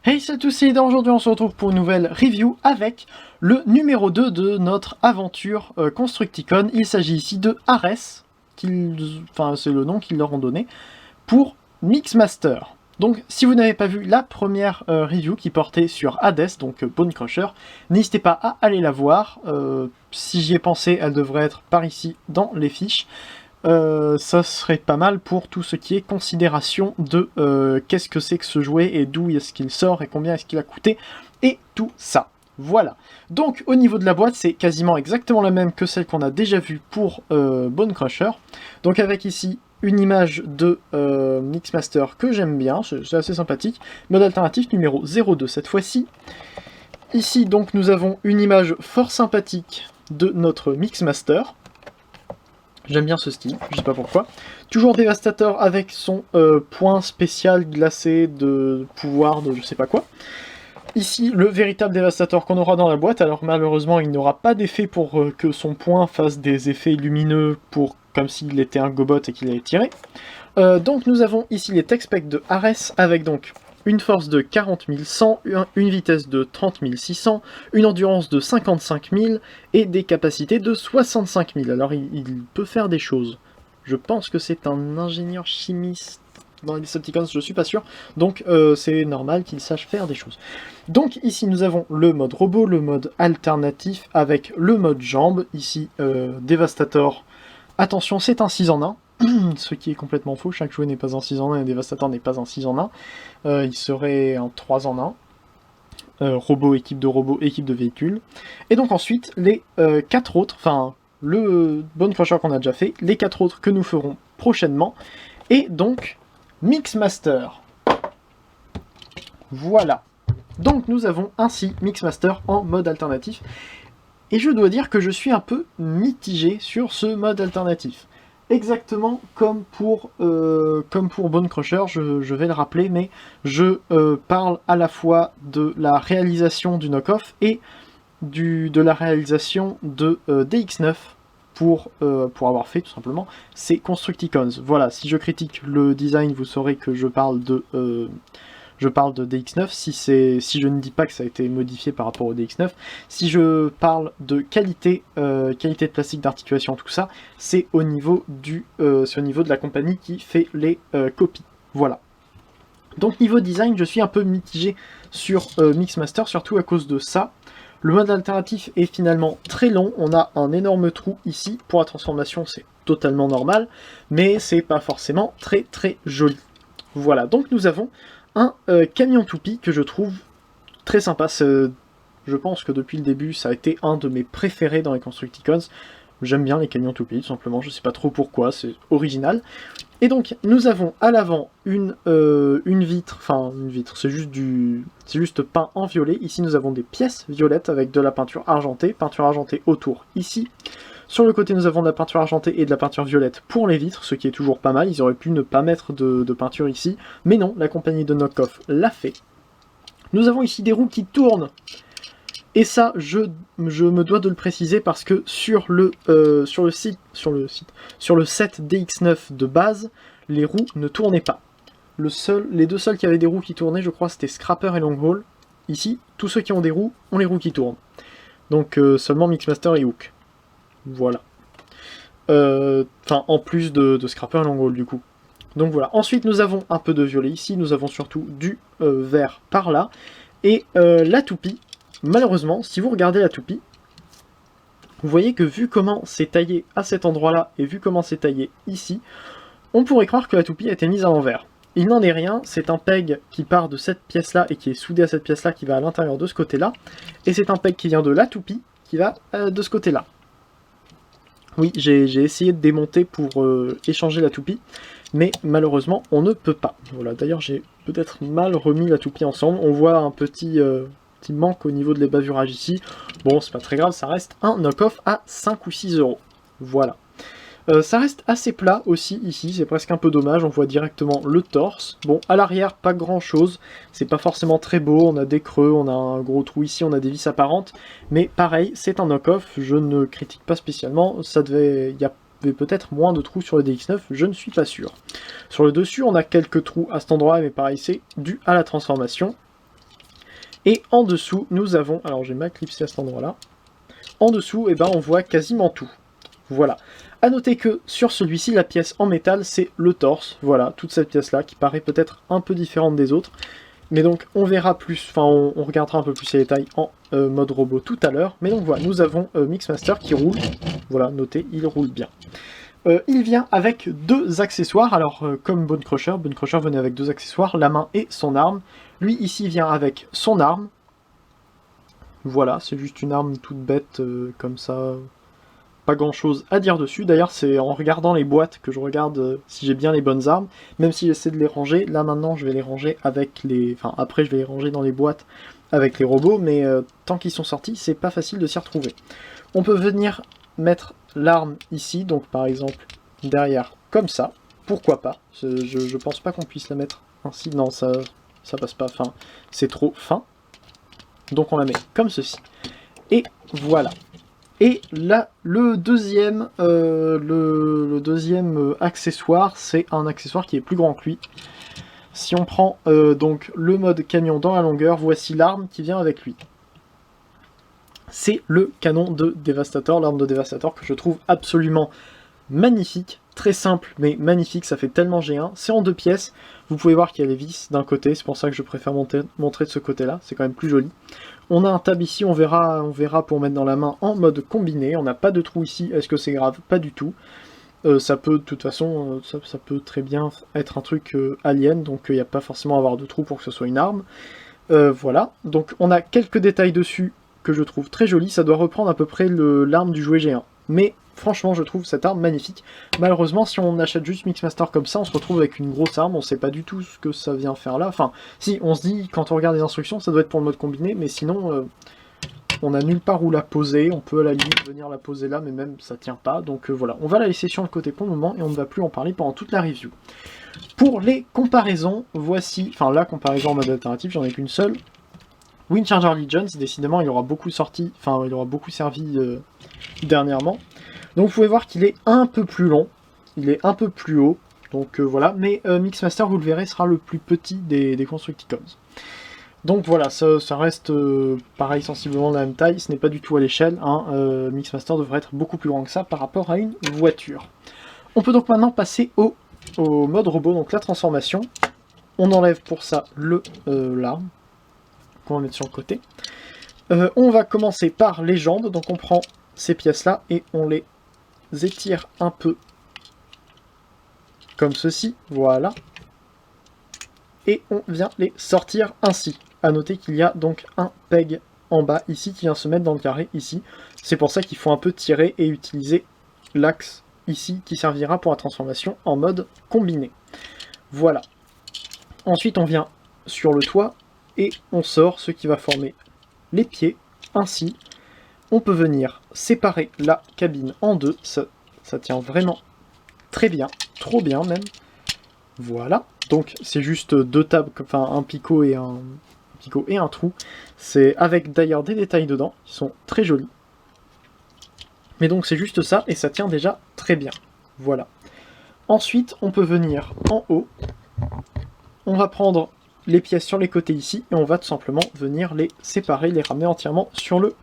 Hey salut à tous, c'est Ida. Aujourd'hui on se retrouve pour une nouvelle review avec le numéro 2 de notre aventure Constructicon. Il s'agit ici de Ares, enfin c'est le nom qu'ils leur ont donné, pour Mixmaster. Donc si vous n'avez pas vu la première review qui portait sur Hades, donc Bone Crusher, n'hésitez pas à aller la voir. Si j'y ai pensé, elle devrait être par ici dans les fiches. Ça serait pas mal pour tout ce qui est considération de qu'est-ce que c'est que ce jouet et d'où est-ce qu'il sort et combien est-ce qu'il a coûté et tout ça. Voilà. Donc au niveau de la boîte, c'est quasiment exactement la même que celle qu'on a déjà vue pour Bone Crusher. Donc avec ici une image de Mixmaster que j'aime bien, c'est assez sympathique. Mode alternatif numéro 02 cette fois-ci. Ici donc nous avons une image fort sympathique de notre Mixmaster. J'aime bien ce style, je sais pas pourquoi. Toujours Dévastateur avec son point spécial glacé de pouvoir de je sais pas quoi. Ici, le véritable Dévastateur qu'on aura dans la boîte. Alors malheureusement, il n'aura pas d'effet pour que son point fasse des effets lumineux pour comme s'il était un Gobot et qu'il allait tirer. Donc nous avons ici les tech specs de Ares avec donc une force de 40 100, une vitesse de 30 600, une endurance de 55 000 et des capacités de 65 000. Alors il peut faire des choses. Je pense que c'est un ingénieur chimiste dans les Decepticons, je suis pas sûr. Donc c'est normal qu'il sache faire des choses. Donc ici nous avons le mode robot, le mode alternatif avec le mode jambe. Ici Devastator. Attention, c'est un 6 en 1. Ce qui est complètement faux, chaque jouet n'est pas un 6 en 1 et un Dévastateur n'est pas un 6 en 1. Il serait un 3 en 1. Robot, équipe de véhicule. Et donc ensuite, les 4 autres, enfin, le Bone Crusher qu'on a déjà fait, les 4 autres que nous ferons prochainement, et donc Mixmaster. Voilà. Donc nous avons ainsi Mixmaster en mode alternatif. Et je dois dire que je suis un peu mitigé sur ce mode alternatif. Exactement comme pour Bone Crusher, je vais le rappeler, mais je parle à la fois de la réalisation du knock-off et de la réalisation de DX9 pour avoir fait tout simplement ces Constructicons. Voilà, si je critique le design, vous saurez que je parle de DX9, si je ne dis pas que ça a été modifié par rapport au DX9, si je parle de qualité de plastique, d'articulation, tout ça, c'est au niveau de la compagnie qui fait les copies. Voilà. Donc niveau design, je suis un peu mitigé sur Mixmaster, surtout à cause de ça. Le mode alternatif est finalement très long, on a un énorme trou ici, pour la transformation c'est totalement normal, mais c'est pas forcément très très joli. Voilà, donc nous avons un camion toupie que je trouve très sympa. Je pense que depuis le début, ça a été un de mes préférés dans les Constructicons. J'aime bien les camions toupies, tout simplement, je sais pas trop pourquoi, c'est original. Et donc, nous avons à l'avant une vitre, c'est juste peint en violet. Ici, nous avons des pièces violettes avec de la peinture argentée autour ici. Sur le côté, nous avons de la peinture argentée et de la peinture violette pour les vitres, ce qui est toujours pas mal. Ils auraient pu ne pas mettre de peinture ici, mais non, la compagnie de Knockoff l'a fait. Nous avons ici des roues qui tournent. Et ça, je me dois de le préciser parce que sur le set DX9 de base, les roues ne tournaient pas. Les deux seuls qui avaient des roues qui tournaient, je crois, c'était Scrapper et Longhall. Ici, tous ceux qui ont des roues ont les roues qui tournent. Donc seulement Mixmaster et Hook. Voilà. Enfin, en plus de Scrapper et Longhall, du coup. Donc voilà. Ensuite, nous avons un peu de violet ici. Nous avons surtout du vert par là. Et la toupie. Malheureusement, si vous regardez la toupie, vous voyez que vu comment c'est taillé à cet endroit-là et vu comment c'est taillé ici, on pourrait croire que la toupie a été mise à l'envers. Il n'en est rien, c'est un peg qui part de cette pièce-là et qui est soudé à cette pièce-là qui va à l'intérieur de ce côté-là, et c'est un peg qui vient de la toupie qui va de ce côté-là. Oui, j'ai essayé de démonter pour échanger la toupie, mais malheureusement on ne peut pas. Voilà, d'ailleurs j'ai peut-être mal remis la toupie ensemble, on voit un petit manque au niveau de l'ébavurage ici. Bon, c'est pas très grave, ça reste un knock-off à 5 ou 6 €. Voilà. Ça reste assez plat aussi ici, c'est presque un peu dommage, on voit directement le torse. Bon, à l'arrière, pas grand chose, c'est pas forcément très beau, on a des creux, on a un gros trou ici, on a des vis apparentes, mais pareil, c'est un knock-off, je ne critique pas spécialement, il y a peut-être moins de trous sur le DX9, je ne suis pas sûr. Sur le dessus, on a quelques trous à cet endroit, mais pareil, c'est dû à la transformation. Et en dessous, nous avons, alors j'ai mal clipsé à cet endroit-là, en dessous, eh ben, on voit quasiment tout. Voilà. A noter que sur celui-ci, la pièce en métal, c'est le torse. Voilà, toute cette pièce-là, qui paraît peut-être un peu différente des autres. Mais donc, on verra plus, enfin, on regardera un peu plus les détails en mode robot tout à l'heure. Mais donc voilà, nous avons Mixmaster qui roule. Voilà, notez, il roule bien. Il vient avec deux accessoires, alors comme Bone Crusher venait avec deux accessoires, la main et son arme. Lui ici vient avec son arme. Voilà, c'est juste une arme toute bête comme ça, pas grand chose à dire dessus. D'ailleurs c'est en regardant les boîtes que je regarde si j'ai bien les bonnes armes, même si j'essaie de les ranger. Là maintenant je vais les ranger avec les... Enfin après je vais les ranger dans les boîtes avec les robots, mais tant qu'ils sont sortis c'est pas facile de s'y retrouver. On peut venir mettre l'arme ici, donc par exemple derrière comme ça, pourquoi pas, je pense pas qu'on puisse la mettre ainsi, non ça passe pas, enfin c'est trop fin, donc on la met comme ceci, et voilà. Et là, le deuxième accessoire, c'est un accessoire qui est plus grand que lui. Si on prend donc le mode camion dans la longueur, voici l'arme qui vient avec lui. C'est le canon de Devastator, l'arme de Devastator que je trouve absolument magnifique, très simple mais magnifique, ça fait tellement G1. C'est en deux pièces, vous pouvez voir qu'il y a les vis d'un côté, c'est pour ça que je préfère montrer de ce côté-là, c'est quand même plus joli. On a un tab ici, on verra pour mettre dans la main en mode combiné, on n'a pas de trou ici, est-ce que c'est grave? Pas du tout. Ça peut, de toute façon, ça peut très bien être un truc alien, donc il n'y a pas forcément à avoir de trou pour que ce soit une arme. Voilà, donc on a quelques détails dessus que je trouve très joli, ça doit reprendre à peu près l'arme du jouet G1. Mais franchement, je trouve cette arme magnifique. Malheureusement, si on achète juste Mixmaster comme ça, on se retrouve avec une grosse arme, on sait pas du tout ce que ça vient faire là. Enfin, si, on se dit, quand on regarde les instructions, ça doit être pour le mode combiné, mais sinon, on n'a nulle part où la poser. On peut à la limite venir la poser là, mais même ça tient pas. Donc voilà, on va la laisser sur le côté pour le moment, et on ne va plus en parler pendant toute la review. Pour les comparaisons, voici, enfin la comparaison en mode alternatif, j'en ai qu'une seule. Windcharger Legends, décidément, il aura beaucoup sorti, enfin il aura beaucoup servi dernièrement. Donc vous pouvez voir qu'il est un peu plus long, il est un peu plus haut, donc voilà, mais Mixmaster, vous le verrez, sera le plus petit des Constructicons. Donc voilà, ça reste pareil, sensiblement de la même taille, ce n'est pas du tout à l'échelle, hein, Mixmaster devrait être beaucoup plus grand que ça par rapport à une voiture. On peut donc maintenant passer au mode robot, donc la transformation. On enlève pour ça l'arme, qu'on va mettre sur le côté. On va commencer par les jambes, donc on prend ces pièces-là et on les étire un peu comme ceci, voilà. Et on vient les sortir ainsi. A noter qu'il y a donc un peg en bas ici qui vient se mettre dans le carré ici. C'est pour ça qu'il faut un peu tirer et utiliser l'axe ici qui servira pour la transformation en mode combiné. Voilà. Ensuite on vient sur le toit et on sort ce qui va former les pieds ainsi. On peut venir séparer la cabine en deux, ça tient vraiment très bien, trop bien même. Voilà, donc c'est juste deux tables, enfin un picot et un trou. C'est avec d'ailleurs des détails dedans qui sont très jolis. Mais donc c'est juste ça et ça tient déjà très bien. Voilà. Ensuite, on peut venir en haut. On va prendre les pièces sur les côtés ici et on va tout simplement venir les séparer, les ramener entièrement sur le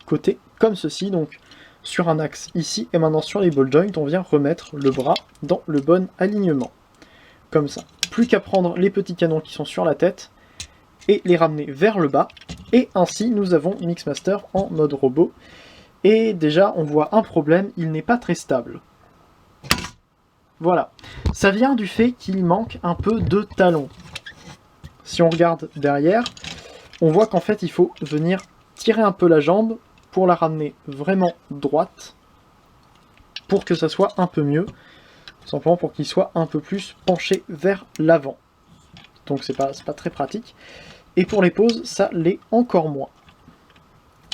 côté comme ceci, donc sur un axe ici, et maintenant sur les ball joints on vient remettre le bras dans le bon alignement, comme ça. Plus qu'à prendre les petits canons qui sont sur la tête et les ramener vers le bas, et ainsi nous avons Mixmaster en mode robot. Et déjà on voit un problème, il n'est pas très stable. Voilà, ça vient du fait qu'il manque un peu de talon. Si on regarde derrière, on voit qu'en fait il faut venir tirer un peu la jambe pour la ramener vraiment droite, pour que ça soit un peu mieux, tout simplement pour qu'il soit un peu plus penché vers l'avant. Donc c'est pas très pratique. Et pour les poses, ça l'est encore moins.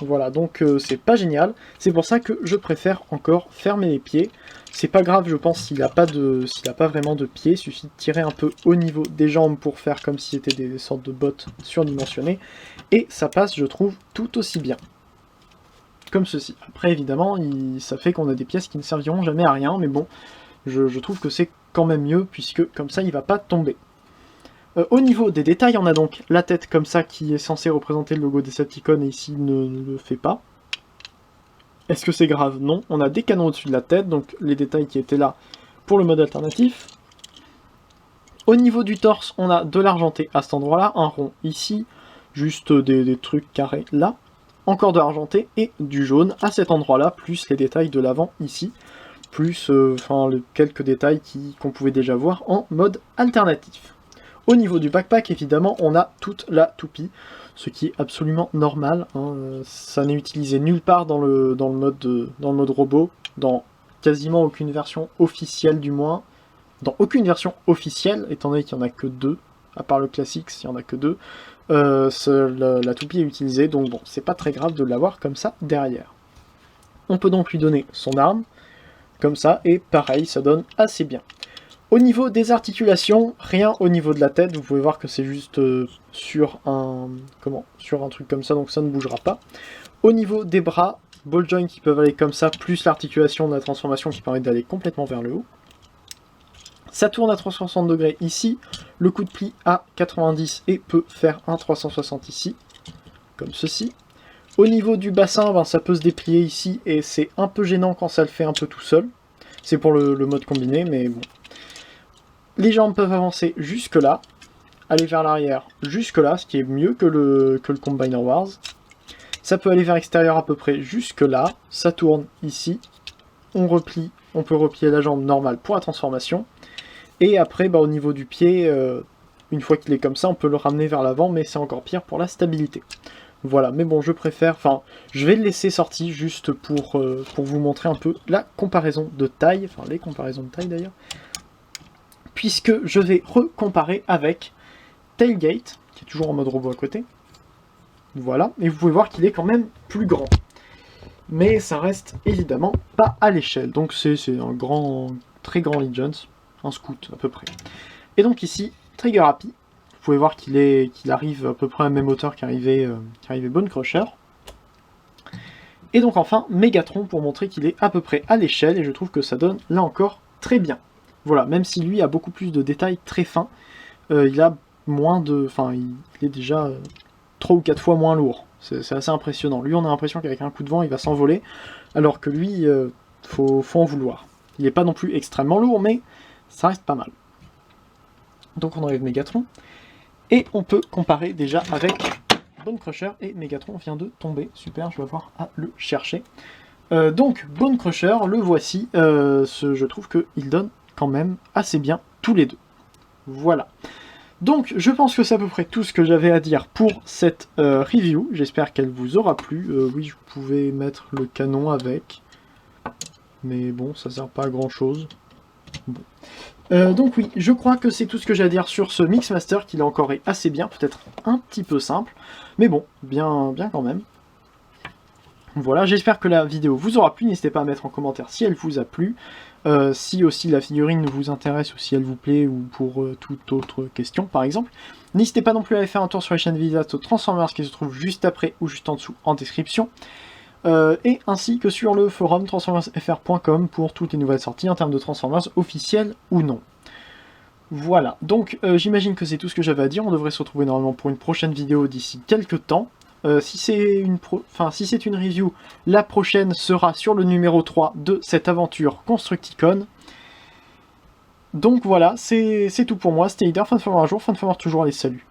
Voilà, donc c'est pas génial. C'est pour ça que je préfère encore fermer les pieds. C'est pas grave, je pense, s'il n'a pas vraiment de pieds. Il suffit de tirer un peu au niveau des jambes pour faire comme si c'était des sortes de bottes surdimensionnées. Et ça passe, je trouve, tout aussi bien. Comme ceci. Après, évidemment, ça fait qu'on a des pièces qui ne serviront jamais à rien. Mais bon, je trouve que c'est quand même mieux, puisque comme ça, il va pas tomber. Au niveau des détails, on a donc la tête comme ça qui est censée représenter le logo Decepticon et ici ne le fait pas. Est-ce que c'est grave? Non. On a des canons au-dessus de la tête, donc les détails qui étaient là pour le mode alternatif. Au niveau du torse, on a de l'argenté à cet endroit-là, un rond ici, juste des trucs carrés là, encore de l'argenté et du jaune à cet endroit-là, plus les détails de l'avant ici, plus quelques détails qu'on pouvait déjà voir en mode alternatif. Au niveau du backpack, évidemment, on a toute la toupie, ce qui est absolument normal. Hein. Ça n'est utilisé nulle part dans le mode robot, dans quasiment aucune version officielle du moins. Dans aucune version officielle, étant donné qu'il n'y en a que 2, à part le classique, s'il n'y en a que 2, la toupie est utilisée, donc bon, c'est pas très grave de l'avoir comme ça derrière. On peut donc lui donner son arme, comme ça, et pareil, ça donne assez bien. Au niveau des articulations, rien au niveau de la tête, vous pouvez voir que c'est juste sur un truc comme ça, donc ça ne bougera pas. Au niveau des bras, ball joint qui peuvent aller comme ça, plus l'articulation de la transformation qui permet d'aller complètement vers le haut. Ça tourne à 360 degrés ici, le coup de pli à 90 et peut faire un 360 ici, comme ceci. Au niveau du bassin, ça peut se déplier ici et c'est un peu gênant quand ça le fait un peu tout seul. C'est pour le mode combiné, mais bon. Les jambes peuvent avancer jusque là, aller vers l'arrière jusque là, ce qui est mieux que le Combiner Wars. Ça peut aller vers l'extérieur à peu près jusque là, ça tourne ici, on peut replier la jambe normale pour la transformation. Et après, au niveau du pied, une fois qu'il est comme ça, on peut le ramener vers l'avant, mais c'est encore pire pour la stabilité. Voilà, mais bon, je vais le laisser sorti juste pour vous montrer un peu la comparaison de taille, enfin les comparaisons de taille d'ailleurs, puisque je vais recomparer avec Tailgate, qui est toujours en mode robot à côté. Voilà, et vous pouvez voir qu'il est quand même plus grand. Mais ça reste évidemment pas à l'échelle, donc c'est un très grand Legions, un scout à peu près. Et donc ici, Trigger Happy, vous pouvez voir qu'il arrive à peu près à la même hauteur qu'arrivait Bone Crusher. Et donc enfin, Megatron pour montrer qu'il est à peu près à l'échelle, et je trouve que ça donne là encore très bien. Voilà, même si lui a beaucoup plus de détails très fins, il a moins de... Enfin, il est déjà 3 ou 4 fois moins lourd. C'est assez impressionnant. Lui, on a l'impression qu'avec un coup de vent, il va s'envoler, alors que lui, faut en vouloir. Il n'est pas non plus extrêmement lourd, mais ça reste pas mal. Donc on enlève Megatron. Et on peut comparer déjà avec Bone Crusher, et Megatron vient de tomber. Super, je vais avoir à le chercher. Donc, Bone Crusher, le voici. Je trouve qu'il donne quand même assez bien tous les deux. Voilà. Donc, je pense que c'est à peu près tout ce que j'avais à dire pour cette review. J'espère qu'elle vous aura plu. Oui, je pouvais mettre le canon avec. Mais bon, ça sert pas à grand chose. Bon. Donc oui, je crois que c'est tout ce que j'ai à dire sur ce Mixmaster, qui là encore est assez bien, peut-être un petit peu simple. Mais bon, bien quand même. Voilà, j'espère que la vidéo vous aura plu. N'hésitez pas à mettre en commentaire si elle vous a plu. Si aussi la figurine vous intéresse ou si elle vous plaît, ou pour toute autre question par exemple. N'hésitez pas non plus à aller faire un tour sur les chaînes Visat Transformers qui se trouvent juste après ou juste en dessous en description. Et ainsi que sur le forum transformersfr.com pour toutes les nouvelles sorties en termes de Transformers officiels ou non. Voilà, donc j'imagine que c'est tout ce que j'avais à dire. On devrait se retrouver normalement pour une prochaine vidéo d'ici quelques temps. Si c'est une review, la prochaine sera sur le numéro 3 de cette aventure Constructicon. Donc voilà, c'est tout pour moi. C'était Leader, fin de former un jour, fin de former toujours, allez, salut.